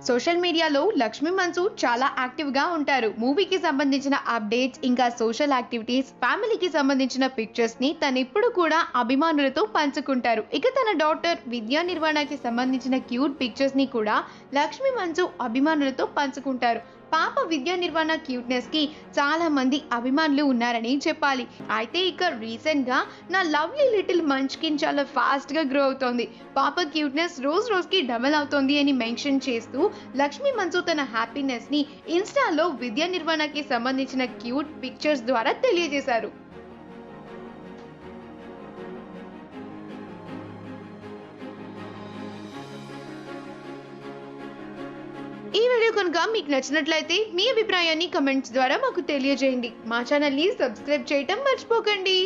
Social మీడియాలో లక్ష్మీ మంచు చాలా యాక్టివ్గా ఉంటారు. మూవీకి సంబంధించిన అప్డేట్స్, ఇంకా సోషల్ యాక్టివిటీస్, ఫ్యామిలీకి సంబంధించిన పిక్చర్స్ని తను ఇప్పుడు కూడా అభిమానులతో పంచుకుంటారు. ఇక తన డాటర్ విద్యా నిర్వహణకి సంబంధించిన క్యూట్ పిక్చర్స్ని కూడా లక్ష్మీ మంచు అభిమానులతో పంచుకుంటారు. పాప విద్యా నిర్వహణ క్యూట్నెస్ కి చాలా మంది అభిమానులు ఉన్నారని చెప్పాలి. అయితే ఇక రీసెంట్ గా నా లవ్లీ లిటిల్ మంచ్కిన్ చాలా ఫాస్ట్ గా గ్రో అవుతోంది. పాప క్యూట్నెస్ రోజు రోజుకి డబల్ అవుతోంది అని మెన్షన్ చేస్తూ లక్ష్మీ మంచు తన హ్యాపీనెస్ ని ఇన్స్టాలో విద్యా నిర్వహణకి సంబంధించిన క్యూట్ పిక్చర్స్ ద్వారా తెలియజేశారు. ఈ వీడియో కనుక మీకు నచ్చినట్లయితే మీ అభిప్రాయాన్ని కమెంట్స్ ద్వారా మాకు తెలియజేయండి. మా ఛానల్ని సబ్స్క్రైబ్ చేయటం మర్చిపోకండి.